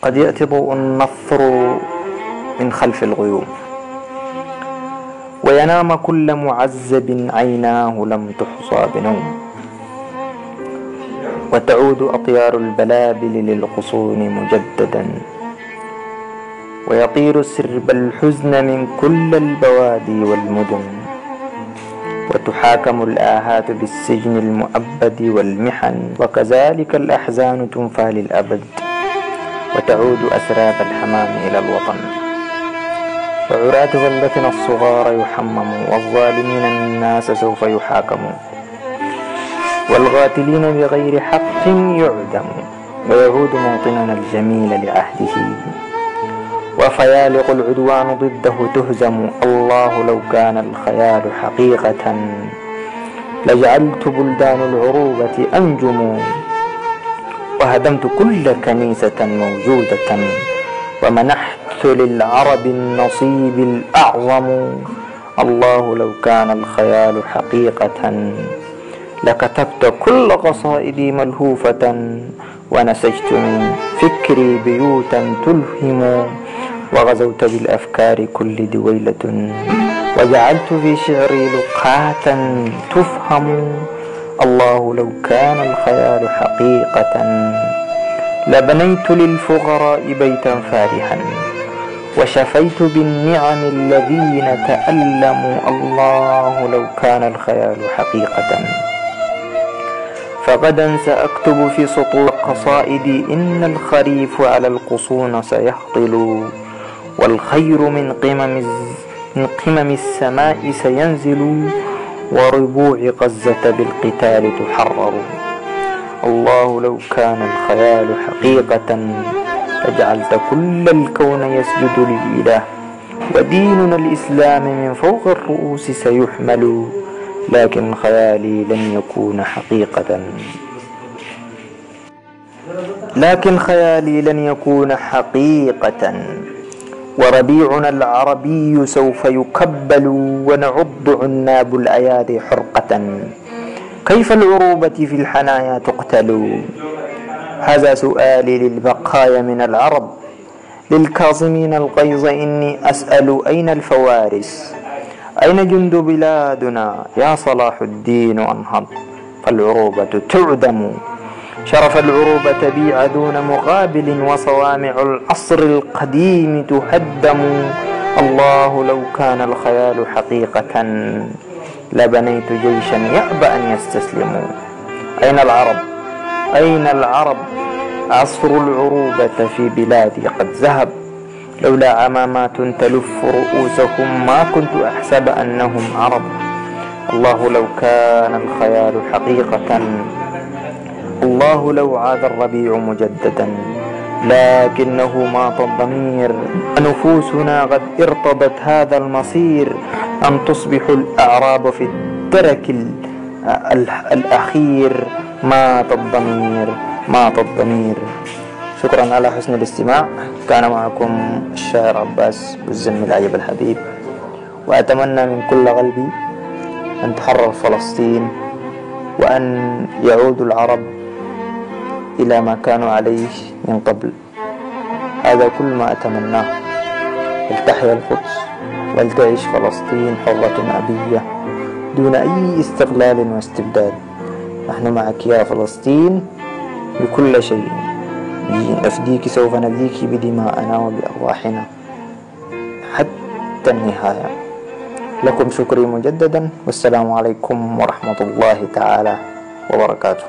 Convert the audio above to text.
قد يأتي ضوء النصر من خلف الغيوم، وينام كل معذب عيناه لم تحصى بنوم، وتعود أطيار البلابل للغصون مجددا، ويطير سرب الحزن من كل البوادي والمدن، وتحاكم الآهات بالسجن المؤبد والمحن، وكذلك الأحزان تنفى للأبد، وتعود أسراب الحمام إلى الوطن، وعراة ظلتنا الصغار يحمموا، والظالمين الناس سوف يحاكموا، والغاتلين بغير حق يعدموا، ويعود موطننا الجميل لعهده، وفيالق العدوان ضده تهزم. الله لو كان الخيال حقيقة لجعلت بلدان العروبة أنجم، وهدمت كل كنيسة موجودة، ومنحت للعرب النصيب الأعظم. الله لو كان الخيال حقيقة لكتبت كل قصائدي ملهوفة، ونسجت من فكري بيوتا تلهم، وغزوت بالأفكار كل دويلة، وجعلت في شعري لقاة تفهم. الله لو كان الخيال حقيقة لبنيت للفقراء بيتا فارحا، وشفيت بالنعم الذين تألموا. الله لو كان الخيال حقيقة فغدا سأكتب في سطور قصائدي: إن الخريف على الغصون سيهطل، والخير من قمم السماء سينزل، وربوع غزة بالقتال تحرر. الله لو كان الخيال حقيقة لجعلت كل الكون يسجد للإله، وديننا الإسلام من فوق الرؤوس سيحمل، لكن خيالي لن يكون حقيقة، لكن خيالي لن يكون حقيقة. وربيعنا العربي سوف يكبل، ونعض عناب الأيادي حرقة، كيف العروبة في الحنايا تقتل؟ هذا سؤالي للبقايا من العرب، للكاظمين الغيظ إني أسأل: أين الفوارس؟ أين جند بلادنا؟ يا صلاح الدين أنهض، فالعروبة تعدم، شرف العروبة تبيع دون مقابل، وصوامع العصر القديم تهدم. الله لو كان الخيال حقيقة لبنيت جيشا يأبى أن يستسلموا. أين العرب؟ أين العرب؟ عصر العروبة في بلادي قد ذهب، لولا عمامات تلف رؤوسهم ما كنت أحسب أنهم عرب. الله لو كان الخيال حقيقة، الله لو عاد الربيع مجددا، لكنه ماط الضمير، ونفوسنا قد ارتضت هذا المصير، أن تصبح الأعراب في الترك الأخير. مات الضمير، مات الضمير. شكرا على حسن الاستماع. كان معكم الشاعر عباس بالزم العيب الحبيب، وأتمنى من كل قلبي أن تحرر فلسطين، وأن يعود العرب إلى ما كانوا عليه من قبل. هذا كل ما أتمناه. ولتحيا القدس، ولتعيش فلسطين حرة أبية دون أي استغلال واستبداد. نحن معك يا فلسطين بكل شيء، نفديك، سوف نفديك بدماءنا وبأرواحنا حتى النهاية. لكم شكري مجددا، والسلام عليكم ورحمة الله تعالى وبركاته.